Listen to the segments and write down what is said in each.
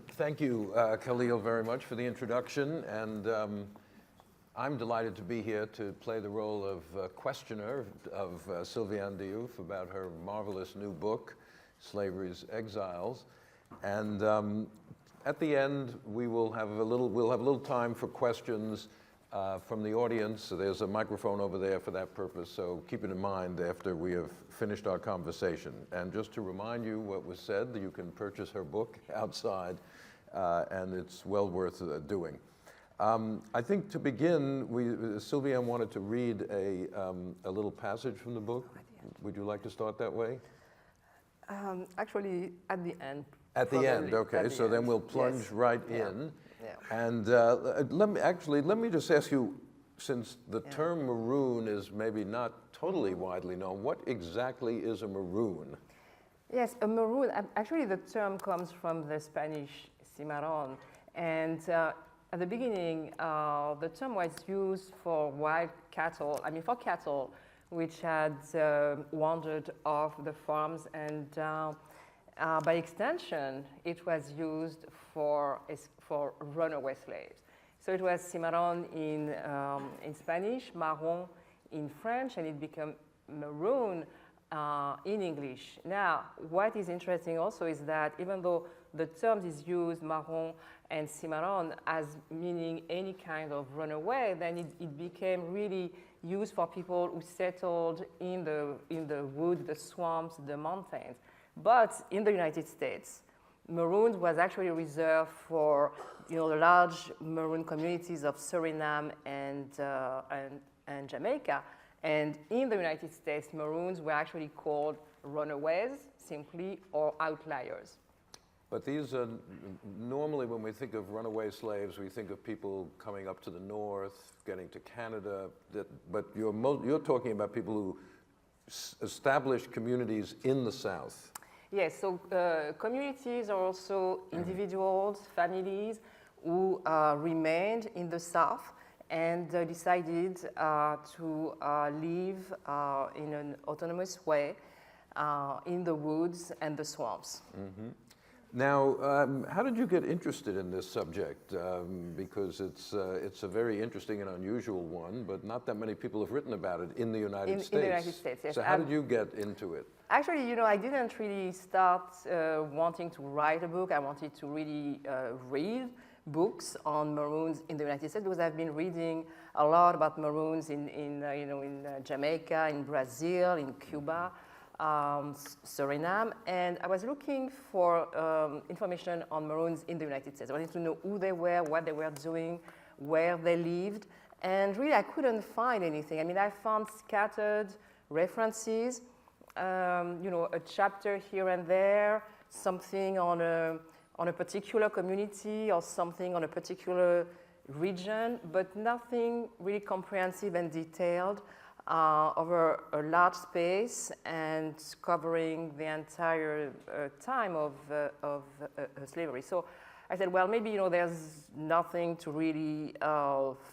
Thank you, Khalil, very much for the introduction. And I'm delighted to be here to play the role of questioner of Sylviane Diouf about her marvelous new book, Slavery's Exiles. And at the end, we'll have a little time for questions from the audience. So there's a microphone over there for that purpose, so keep it in mind after we have finished our conversation. And just to remind you what was said, you can purchase her book outside, and it's well worth doing. I think to begin, Sylviane wanted to read a little passage from the book. Would you like to start that way? Actually, at the end. At the end, okay. So then we'll plunge right in. Yeah. And let me just ask you, since the term Maroon is maybe not totally widely known, what exactly is a Maroon? Yes, a Maroon, actually the term comes from the Spanish cimarron. And at the beginning, the term was used for wild cattle, for cattle which had wandered off the farms, and by extension, it was used for runaway slaves. So it was cimarron in Spanish, marron in French, and it became maroon in English. Now, what is interesting also is that even though the term is used, marron and cimarron, as meaning any kind of runaway, then it became really used for people who settled in the woods, the swamps, the mountains. But in the United States, Maroons was actually reserved for the large Maroon communities of Suriname and Jamaica. And in the United States, Maroons were actually called runaways simply, or outliers. But these are, normally when we think of runaway slaves, we think of people coming up to the north, getting to Canada, but you're talking about people who established communities in the South. Yes, so communities are also individuals, families who remained in the South and decided to live in an autonomous way in the woods and the swamps. Mm-hmm. Now, how did you get interested in this subject? Because it's a very interesting and unusual one, but not that many people have written about it in the United States. In the United States, yes. So how did you get into it? Actually, I didn't really start wanting to write a book. I wanted to really read books on Maroons in the United States, because I've been reading a lot about Maroons in Jamaica, in Brazil, in Cuba, Suriname, and I was looking for information on Maroons in the United States. I wanted to know who they were, what they were doing, where they lived, and really I couldn't find anything. I found scattered references, a chapter here and there, something on a particular community or something on a particular region, but nothing really comprehensive and detailed over a large space and covering the entire time of slavery. So I said, well, maybe there's nothing to really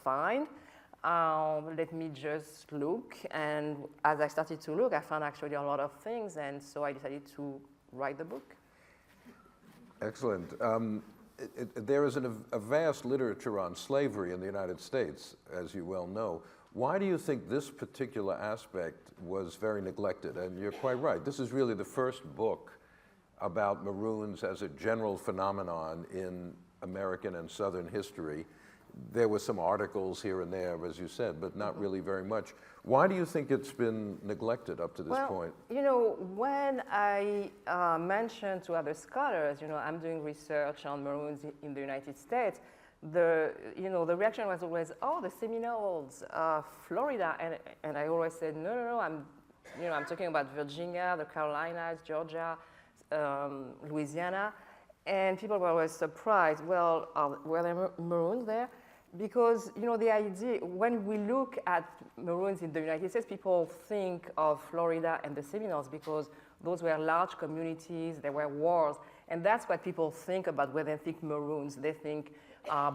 find. Let me just look. And as I started to look, I found actually a lot of things, and so I decided to write the book. Excellent. There is a vast literature on slavery in the United States, as you well know. Why do you think this particular aspect was very neglected? And you're quite right. This is really the first book about Maroons as a general phenomenon in American and Southern history. There were some articles here and there, as you said, but not really very much. Why do you think it's been neglected up to this point? When I mentioned to other scholars, I'm doing research on Maroons in the United States, the reaction was always, oh, the Seminoles, Florida, and I always said, no, I'm talking about Virginia, the Carolinas, Georgia, Louisiana, and people were always surprised. Well, were there Maroons there? Because the idea, when we look at Maroons in the United States, people think of Florida and the Seminoles because those were large communities, there were wars, and that's what people think about when they think Maroons. They think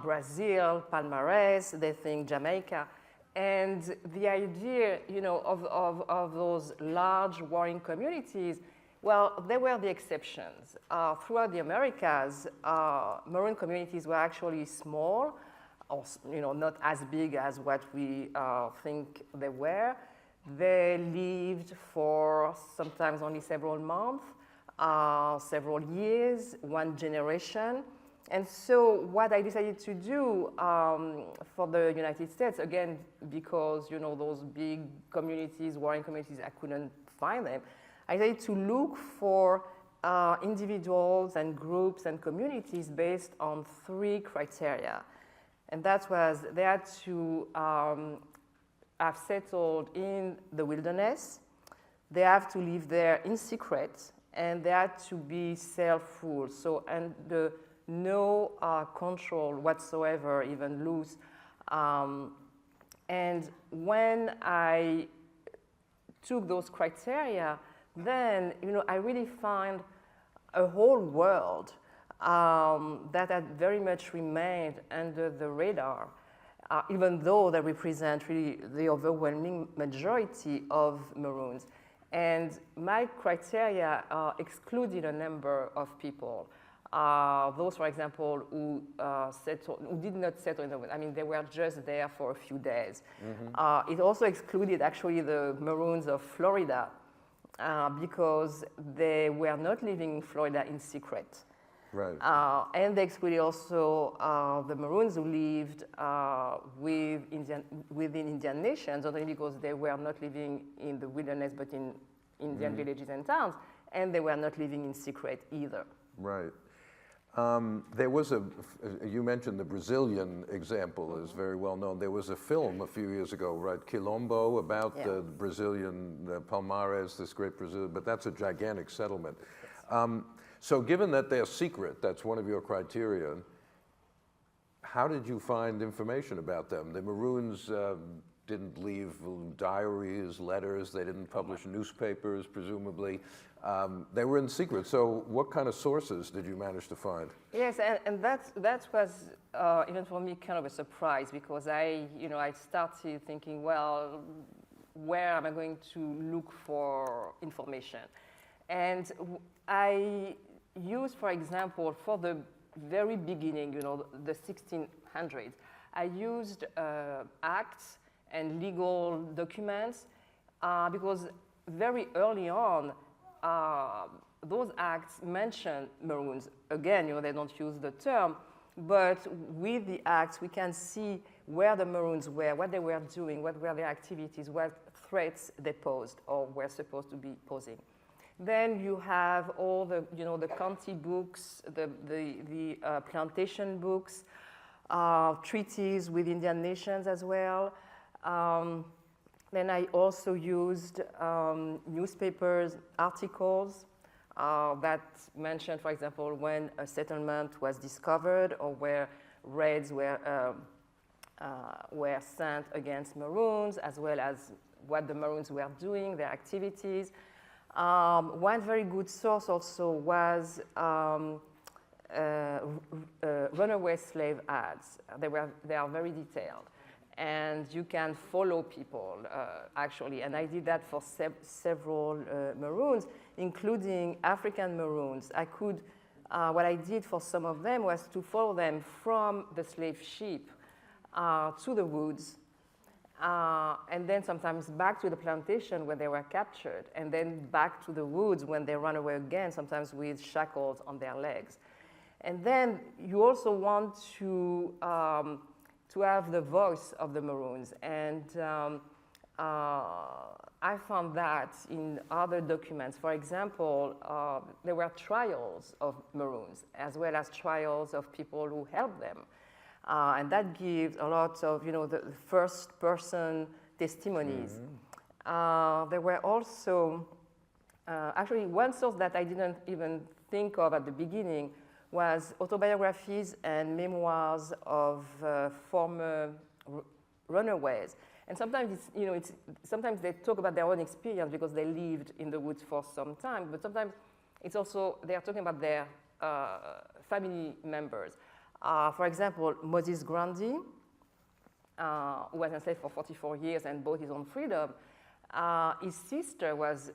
Brazil, Palmares, they think Jamaica. And the idea, of those large warring communities Well, they were the exceptions. Throughout the Americas, Maroon communities were actually small, or not as big as what we think they were. They lived for sometimes only several months, several years, one generation. And so what I decided to do for the United States, again, because those big communities, warring communities, I couldn't find them, I decided to look for individuals and groups and communities based on 3 criteria. And that was they had to have settled in the wilderness, they have to live there in secret, and they had to be self-ruled. So, and no control whatsoever, even loose. And when I took those criteria, then I really find a whole world that had very much remained under the radar, even though they represent really the overwhelming majority of Maroons. And my criteria excluded a number of people. Those, for example, who did not settle in the wilderness. I mean, they were just there for a few days. Mm-hmm. It also excluded actually the Maroons of Florida because they were not living in Florida in secret. Right. And they excluded also the Maroons who lived within Indian nations, not only because they were not living in the wilderness, but in Indian villages and towns, and they were not living in secret either. Right. There was you mentioned the Brazilian example is very well known. There was a film a few years ago, right, Quilombo, about the Brazilian, Palmares, this great Brazil, but that's a gigantic settlement. So given that they're secret, that's one of your criteria, how did you find information about them? The Maroons didn't leave diaries, letters, they didn't publish newspapers, presumably. They were in secret, so what kind of sources did you manage to find? Yes, and that was even for me kind of a surprise, because I started thinking, well, where am I going to look for information? And I used, for example, for the very beginning, the 1600s, I used acts and legal documents because very early on, those acts mention Maroons. Again, they don't use the term, but with the acts, we can see where the Maroons were, what they were doing, what were their activities, what threats they posed or were supposed to be posing. Then you have all the, the county books, the plantation books, treaties with Indian nations as well. Then I also used newspapers, articles that mentioned, for example, when a settlement was discovered or where raids were sent against Maroons, as well as what the Maroons were doing, their activities. One very good source also was runaway slave ads. They are very detailed. And you can follow people, actually. And I did that for several Maroons, including African Maroons. What I did for some of them was to follow them from the slave ship to the woods, and then sometimes back to the plantation where they were captured, and then back to the woods when they run away again, sometimes with shackles on their legs. And then you also want to have the voice of the Maroons. And I found that in other documents. For example, there were trials of Maroons, as well as trials of people who helped them. And that gives a lot of, the first-person testimonies. Mm-hmm. There were also, actually, one source that I didn't even think of at the beginning was autobiographies and memoirs of former runaways. And sometimes sometimes they talk about their own experience because they lived in the woods for some time, but sometimes it's also, they are talking about their family members. For example, Moses Grundy, who was enslaved for 44 years and bought his own freedom, his sister was